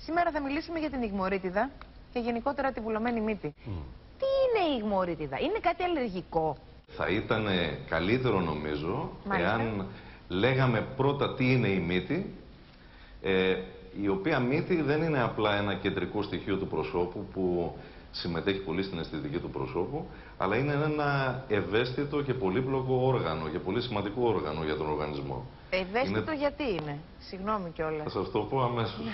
Σήμερα θα μιλήσουμε για την ιγμωρίτιδα και γενικότερα τη βουλωμένη μύτη. Τι είναι η ιγμωρίτιδα, είναι κάτι αλλεργικό? Θα ήταν καλύτερο, νομίζω, εάν λέγαμε πρώτα τι είναι η μύτη, η οποία μύτη δεν είναι απλά ένα κεντρικό στοιχείο του προσώπου που συμμετέχει πολύ στην αισθητική του προσώπου, αλλά είναι ένα ευαίσθητο και πολύπλοκο όργανο και πολύ σημαντικό όργανο για τον οργανισμό. Ευαίσθητο γιατί είναι? Συγγνώμη κιόλας. Θα σας το πω αμέσως.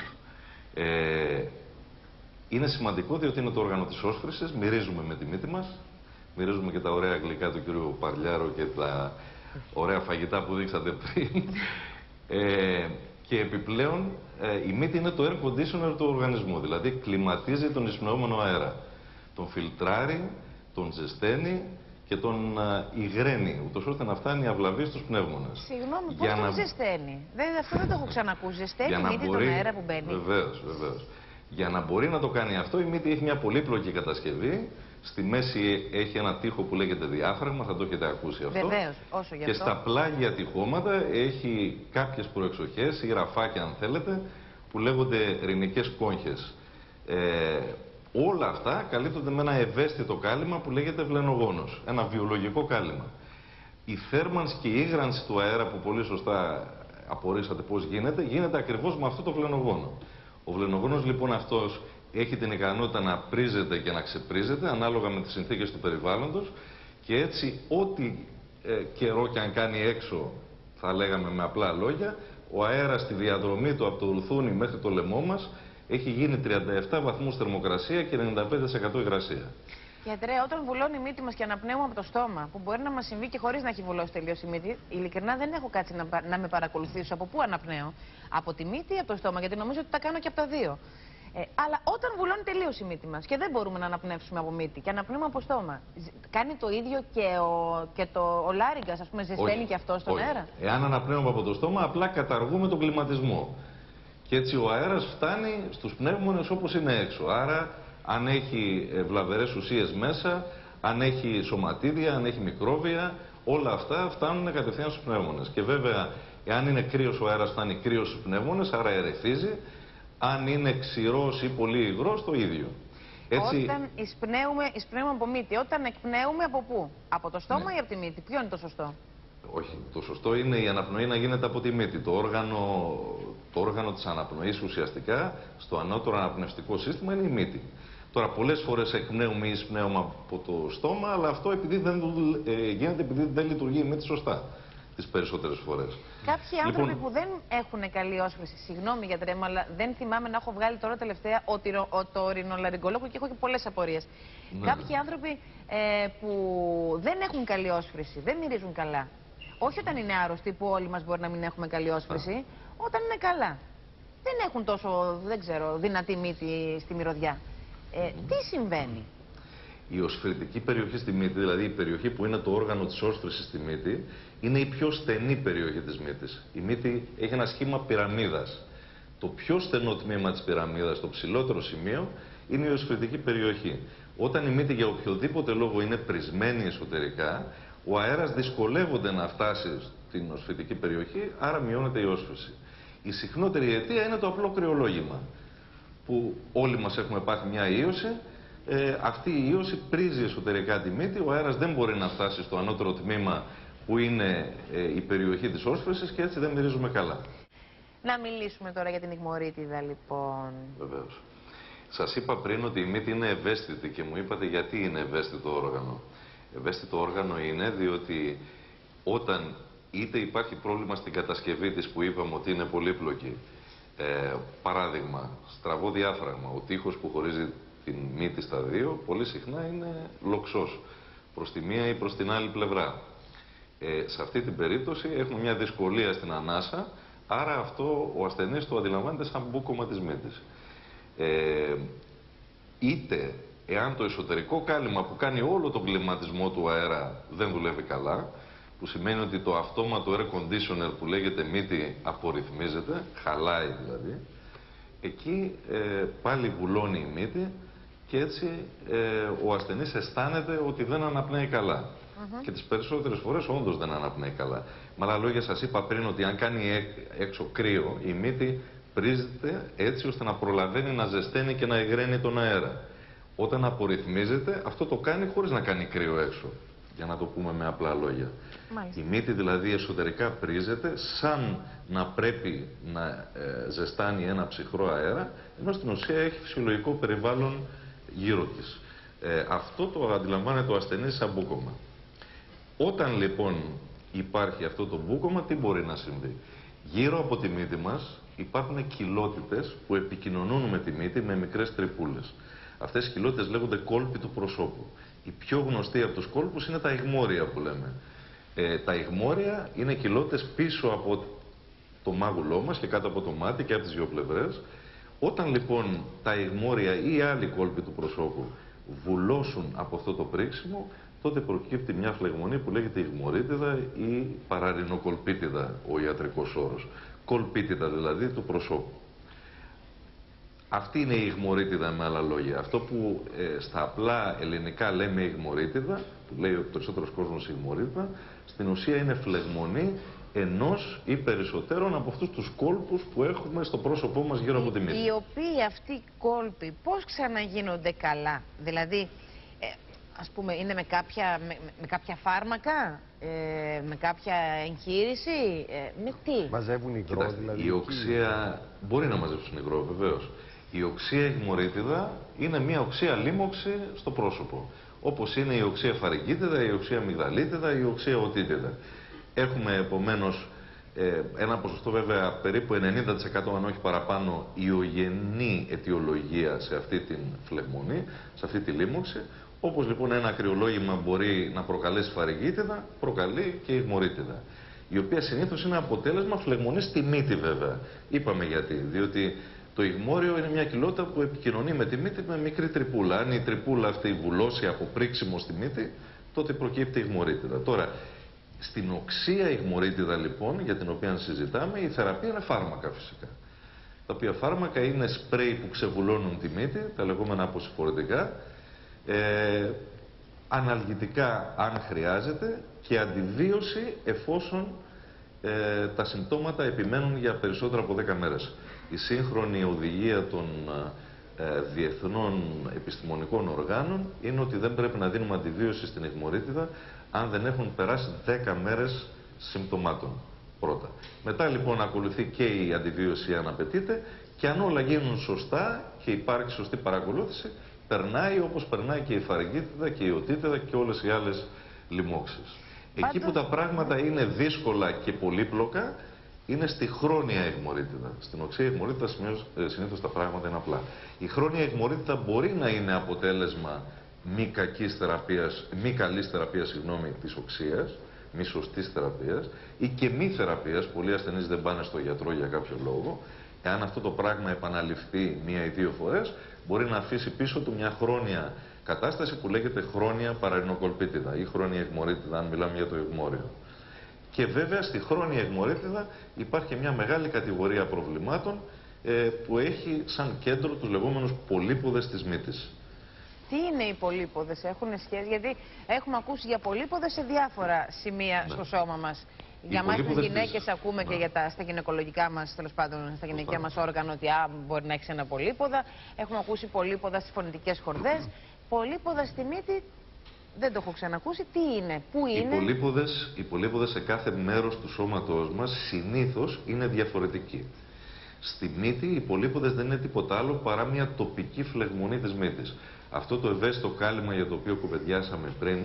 Είναι σημαντικό διότι είναι το όργανο της όσφρησης, μυρίζουμε με τη μύτη μας, μυρίζουμε και τα ωραία γλυκά του κύριου Παρλιάρο και τα ωραία φαγητά που δείξατε πριν. Και επιπλέον η μύτη είναι το air conditioner του οργανισμού, δηλαδή κλιματίζει τον εισπνεόμενο αέρα. Τον φιλτράρει, τον ζεσταίνει και τον υγραίνει, ούτως ώστε να φτάνει η αυλαβή στους πνεύμονες. Συγγνώμη, πώς τον ζεσταίνει? Αυτό δεν το έχω ξανακούσει. Ζεσταίνει η μύτη τον αέρα που μπαίνει? Βεβαίως, βεβαίως. Για να μπορεί να το κάνει αυτό, η μύτη έχει μια πολύπλοκη κατασκευή. Στη μέση έχει ένα τοίχο που λέγεται διάφραγμα, θα το έχετε ακούσει αυτό. Βεβαίως, όσο γι' αυτό. Και στα πλάγια τυχώματα έχει κάποιες προεξοχές ή ραφάκια, αν θέλετε, που λέγονται ρηνικές κόγχες. Όλα αυτά καλύπτονται με ένα ευαίσθητο κάλυμα που λέγεται βλενογόνος. Ένα βιολογικό κάλυμα. Η θέρμανση και η ήγρανση του αέρα, που πολύ σωστά απορρίσατε πώς γίνεται, γίνεται ακριβώς με αυτό το βλενογόνο. Ο βλενογόνος λοιπόν αυτός έχει την ικανότητα να πρίζεται και να ξεπρίζεται ανάλογα με τις συνθήκες του περιβάλλοντος και έτσι ό,τι καιρό και αν κάνει έξω, θα λέγαμε με απλά λόγια, ο αέρας στη διαδρομή του από το ουρθούνι μέχρι το λαιμό μας έχει γίνει 37 βαθμούς θερμοκρασία και 95% υγρασία. Γιατρέ, όταν βουλώνει η μύτη μας και αναπνέουμε από το στόμα, που μπορεί να μας συμβεί και χωρίς να έχει βουλώσει τελείως η μύτη, ειλικρινά δεν έχω κάτσει να με παρακολουθήσω από πού αναπνέω. Από τη μύτη ή από το στόμα, γιατί νομίζω ότι τα κάνω και από τα δύο. Αλλά όταν βουλώνει τελείως η μύτη μας και δεν μπορούμε να αναπνεύσουμε από μύτη και αναπνέουμε από στόμα, κάνει το ίδιο και ο λάριγκας, ας πούμε, ζεσταίνει και αυτό στον αέρα? Εάν αναπνέουμε από το στόμα, απλά καταργούμε τον κλιματισμό. Και έτσι ο αέρας φτάνει στους πνεύμονες όπως είναι έξω. Άρα, αν έχει βλαβερές ουσίες μέσα, αν έχει σωματίδια, αν έχει μικρόβια, όλα αυτά φτάνουν κατευθείαν στους πνεύμονες. Και βέβαια, εάν είναι κρύος ο αέρας, φτάνει κρύος στους πνεύμονες, άρα ερεθίζει. Αν είναι ξηρός ή πολύ υγρός, το ίδιο. Έτσι... Όταν εισπνέουμε από μύτη, όταν εκπνέουμε από πού? Από το στόμα ή από τη μύτη? Ποιο είναι το σωστό? Όχι, το σωστό είναι η αναπνοή να γίνεται από τη μύτη. Το όργανο της αναπνοής ουσιαστικά στο ανώτερο αναπνευστικό σύστημα είναι η μύτη. Τώρα πολλές φορές εκπνέουμε ή εισπνέουμε από το στόμα, αλλά αυτό γίνεται επειδή δεν λειτουργεί η μύτη σωστά τις περισσότερες φορές. Κάποιοι άνθρωποι που δεν έχουν καλή όσφρηση, συγγνώμη γιατρέ μου, αλλά δεν θυμάμαι να έχω βγάλει τώρα τελευταία το ορινολαριγκολόγο και έχω και πολλές απορίες. Κάποιοι άνθρωποι που δεν έχουν καλή όσφρηση, δεν μυρίζουν καλά. Όχι όταν είναι άρρωστοι, που όλοι μας μπορεί να μην έχουμε καλή όσφρηση, όταν είναι καλά. Δεν έχουν τόσο, δεν ξέρω, δυνατή μύτη στη μυρωδιά. Τι συμβαίνει? Η οσφρητική περιοχή στη μύτη, δηλαδή η περιοχή που είναι το όργανο της όσφρησης στη μύτη, είναι η πιο στενή περιοχή της μύτης. Η μύτη έχει ένα σχήμα πυραμίδας. Το πιο στενό τμήμα της πυραμίδας, το ψηλότερο σημείο, είναι η οσφρητική περιοχή. Όταν η μύτη για οποιοδήποτε λόγο είναι πρισμένη εσωτερικά, ο αέρας δυσκολεύονται να φτάσει στην οσφρητική περιοχή, άρα μειώνεται η όσφρηση. Η συχνότερη αιτία είναι το απλό κρυολόγημα, που όλοι μας έχουμε πάθει μια ίωση. Αυτή η ίωση πρίζει εσωτερικά τη μύτη, ο αέρας δεν μπορεί να φτάσει στο ανώτερο τμήμα που είναι η περιοχή της όσφρησης και έτσι δεν μυρίζουμε καλά. Να μιλήσουμε τώρα για την ιγμωρίτιδα λοιπόν. Βεβαίως. Σας είπα πριν ότι η μύτη είναι ευαίσθητη και μου είπατε γιατί είναι ευαίσθητο όργανο. Ευαίσθητο όργανο είναι διότι όταν είτε υπάρχει πρόβλημα στην κατασκευή της που είπαμε ότι είναι πολύπλοκη, παράδειγμα, στραβό διάφραγμα, ο τοίχος που χωρίζει την μύτη στα δύο, πολύ συχνά είναι λοξός, προς τη μία ή προς την άλλη πλευρά. Σε αυτή την περίπτωση έχουμε μια δυσκολία στην ανάσα, άρα αυτό ο ασθενής το αντιλαμβάνεται σαν μπούκωμα της μύτης. Είτε εάν το εσωτερικό κάλυμα που κάνει όλο τον κλιματισμό του αέρα δεν δουλεύει καλά, που σημαίνει ότι το αυτόματο air conditioner που λέγεται μύτη απορριθμίζεται, χαλάει δηλαδή, εκεί πάλι βουλώνει η μύτη και έτσι ο ασθενής αισθάνεται ότι δεν αναπνέει καλά. Και τις περισσότερες φορές όντως δεν αναπνέει καλά. Με άλλα λόγια, σας είπα πριν ότι αν κάνει έξω κρύο, η μύτη πρίζεται έτσι ώστε να προλαβαίνει να ζεσταίνει και να υγραίνει τον αέρα. Όταν απορριθμίζεται, αυτό το κάνει χωρίς να κάνει κρύο έξω. Για να το πούμε με απλά λόγια. Μάλιστα. Η μύτη δηλαδή εσωτερικά πρίζεται σαν να πρέπει να ζεστάνει ένα ψυχρό αέρα, ενώ στην ουσία έχει φυσιολογικό περιβάλλον γύρω της. Αυτό το αντιλαμβάνεται ο ασθενής σαν μπούκωμα. Όταν λοιπόν υπάρχει αυτό το μπούκωμα, τι μπορεί να συμβεί? Γύρω από τη μύτη μας υπάρχουν κοιλότητες που επικοινωνούν με τη μύτη με μικρές τρυπούλες. Αυτές οι κοιλότητες λέγονται κόλποι του προσώπου. Η πιο γνωστή από τους κόλπους είναι τα ιγμόρια που λέμε. Τα ιγμόρια είναι κοιλότητες πίσω από το μάγουλό μας και κάτω από το μάτι και από τις δύο πλευρές. Όταν λοιπόν τα ιγμόρια ή άλλοι κόλποι του προσώπου βουλώσουν από αυτό το πρίξιμο, τότε προκύπτει μια φλεγμονή που λέγεται ιγμωρίτιδα ή παραρινοκολπίτιδα, ο ιατρικός όρος. Κολπίτιδα δηλαδή του προσώπου. Αυτή είναι η ιγμωρίτιδα με άλλα λόγια. Αυτό που στα απλά ελληνικά λέμε ιγμωρίτιδα, που λέει ο περισσότερος κόσμος ιγμωρίτιδα, στην ουσία είναι φλεγμονή ενός ή περισσότερων από αυτούς τους κόλπους που έχουμε στο πρόσωπό μας γύρω από τη μύτη. Οι οποίοι αυτοί οι κόλποι πώς ξαναγίνονται καλά? Δηλαδή, ας πούμε, είναι με κάποια φάρμακα, με κάποια εγχείρηση, με τι? Μαζεύουν υγρό δηλαδή? Η οξεία μπορεί να μαζέψουν υγρό βεβαίως. Η οξεία ιγμωρίτιδα είναι μια οξεία λίμωξη στο πρόσωπο. Όπως είναι η οξεία φαρικίτιδα, η οξεία αμυγδαλίτιδα, η οξεία οτίτιδα. Έχουμε επομένως ένα ποσοστό βέβαια περίπου 90% αν όχι παραπάνω ιογενή αιτιολογία σε αυτή την φλεγμονή, σε αυτή τη λίμωξη. Όπως λοιπόν ένα κρυολόγημα μπορεί να προκαλέσει φαρικίτιδα, προκαλεί και ιγμωρίτιδα. Η οποία συνήθως είναι αποτέλεσμα φλεγμονής στη μύτη βέβαια. Είπαμε γιατί, διότι το ιγμόριο είναι μια κοιλότητα που επικοινωνεί με τη μύτη με μικρή τρυπούλα. Αν η τρυπούλα αυτή βουλώσει από πρίξιμο στη μύτη, τότε προκύπτει ιγμωρίτιδα. Τώρα, στην οξεία ιγμωρίτιδα λοιπόν, για την οποία συζητάμε, η θεραπεία είναι φάρμακα φυσικά. Τα οποία φάρμακα είναι σπρέι που ξεβουλώνουν τη μύτη, τα λεγόμενα αποσυφορητικά, αναλγητικά αν χρειάζεται και αντιβίωση εφόσον τα συμπτώματα επιμένουν για περισσότερα από 10 μέρες. Η σύγχρονη οδηγία των διεθνών επιστημονικών οργάνων είναι ότι δεν πρέπει να δίνουμε αντιβίωση στην ιγμωρίτιδα αν δεν έχουν περάσει 10 μέρες συμπτωμάτων πρώτα. Μετά λοιπόν ακολουθεί και η αντιβίωση αν απαιτείται και αν όλα γίνουν σωστά και υπάρχει σωστή παρακολούθηση, περνάει όπως περνάει και η φαρικίτιδα και η οτίτιδα και όλες οι άλλες λοιμώξεις. Εκεί που τα πράγματα είναι δύσκολα και πολύπλοκα είναι στη χρόνια ιγμωρίτιδα. Στην οξεία ιγμωρίτιδα συνήθως τα πράγματα είναι απλά. Η χρόνια ιγμωρίτιδα μπορεί να είναι αποτέλεσμα μη καλής θεραπείας της οξείας, μη σωστής θεραπείας ή και μη θεραπείας. Πολλοί ασθενείς δεν πάνε στο γιατρό για κάποιο λόγο. Εάν αυτό το πράγμα επαναληφθεί μία ή δύο φορές, μπορεί να αφήσει πίσω του μια χρόνια κατάσταση που λέγεται χρόνια παραρινοκολπίτιδα ή χρόνια ιγμωρίτιδα, αν μιλάμε για το ιγμόριο. Και βέβαια στη χρόνια ιγμωρίτιδα υπάρχει μια μεγάλη κατηγορία προβλημάτων που έχει σαν κέντρο τους λεγόμενους πολύποδες της μύτης. Τι είναι οι πολύποδες, έχουν σχέση? Γιατί έχουμε ακούσει για πολύποδες σε διάφορα σημεία στο σώμα μας. Για εμάς τις γυναίκες ακούμε και για στα γυναικολογικά μας, τέλος πάντων στα γυναικεία μας όργανα, ότι μπορεί να έχεις ένα πολύποδα. Έχουμε ακούσει πολύποδα στις φωνητικές χορδές. Πολύποδα στη μύτη δεν το έχω ξανακούσει. Τι είναι, πού είναι? Οι πολύποδες σε κάθε μέρος του σώματός μας συνήθως είναι διαφορετικοί. Στη μύτη οι πολύποδες δεν είναι τίποτα άλλο παρά μια τοπική φλεγμονή της μύτης. Αυτό το ευαίσθητο κάλυμα για το οποίο κουβεντιάσαμε πριν,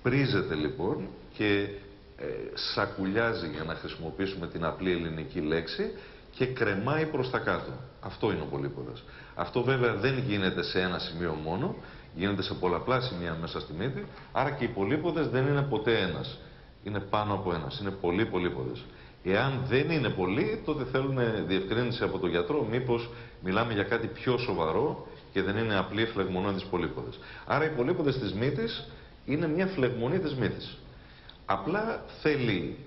πρίζεται λοιπόν και σακουλιάζει, για να χρησιμοποιήσουμε την απλή ελληνική λέξη, και κρεμάει προς τα κάτω. Αυτό είναι ο πολύποδας. Αυτό βέβαια δεν γίνεται σε ένα σημείο μόνο, γίνεται σε πολλαπλά σημεία μέσα στη μύτη, άρα και οι πολύποδες δεν είναι ποτέ ένας. Είναι πάνω από ένας, είναι πολλοί πολύποδες. Εάν δεν είναι πολλοί, τότε θέλουν διευκρίνηση από τον γιατρό, μήπως μιλάμε για κάτι πιο σοβαρό και δεν είναι απλή φλεγμονή της πολύποδες. Άρα οι πολύποδες της μύτης είναι μια φλεγμονή της μύτης. Απλά θέλει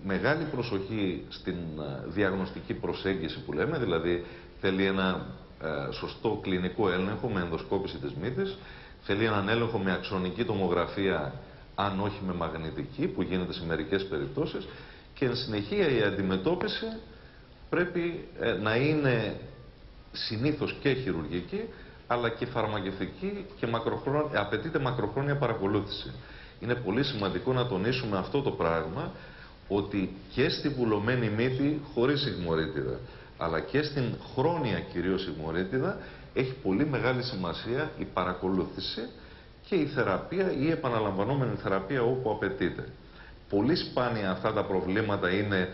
μεγάλη προσοχή στην διαγνωστική προσέγγιση που λέμε, δηλαδή θέλει ένα σωστό κλινικό έλεγχο με ενδοσκόπηση της μύτης, θέλει έναν έλεγχο με αξονική τομογραφία, αν όχι με μαγνητική, που γίνεται σε μερικές περιπτώσεις, και εν συνεχεία η αντιμετώπιση πρέπει να είναι συνήθως και χειρουργική, αλλά και φαρμακευτική και απαιτείται μακροχρόνια παρακολούθηση. Είναι πολύ σημαντικό να τονίσουμε αυτό το πράγμα, ότι και στη βουλωμένη μύτη χωρίς ιγμωρίτιδα, αλλά και στην χρόνια κυρίως ιγμωρίτιδα, έχει πολύ μεγάλη σημασία η παρακολούθηση και η θεραπεία ή η επαναλαμβανόμενη θεραπεία όπου απαιτείται. Πολύ σπάνια αυτά τα προβλήματα είναι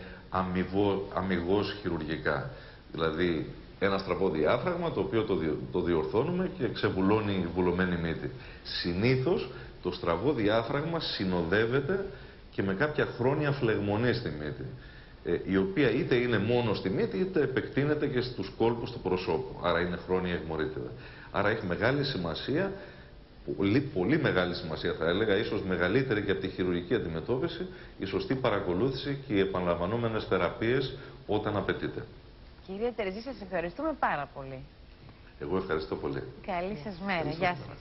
αμιγώς χειρουργικά. Δηλαδή ένα στραβό διάφραγμα το οποίο το διορθώνουμε και ξεβουλώνει η βουλωμένη μύτη. Συνήθως το στραβό διάφραγμα συνοδεύεται και με κάποια χρόνια φλεγμονή στη μύτη, η οποία είτε είναι μόνο στη μύτη είτε επεκτείνεται και στους κόλπους του προσώπου. Άρα είναι χρόνια ιγμωρίτιδα. Άρα έχει μεγάλη σημασία, πολύ μεγάλη σημασία θα έλεγα, ίσως μεγαλύτερη και από τη χειρουργική αντιμετώπιση, η σωστή παρακολούθηση και οι επαναλαμβανόμενες θεραπείες όταν απαιτείται. Κύριε Τερζή, σας ευχαριστούμε πάρα πολύ. Εγώ ευχαριστώ πολύ. Καλή σας μέρα. Γεια σας.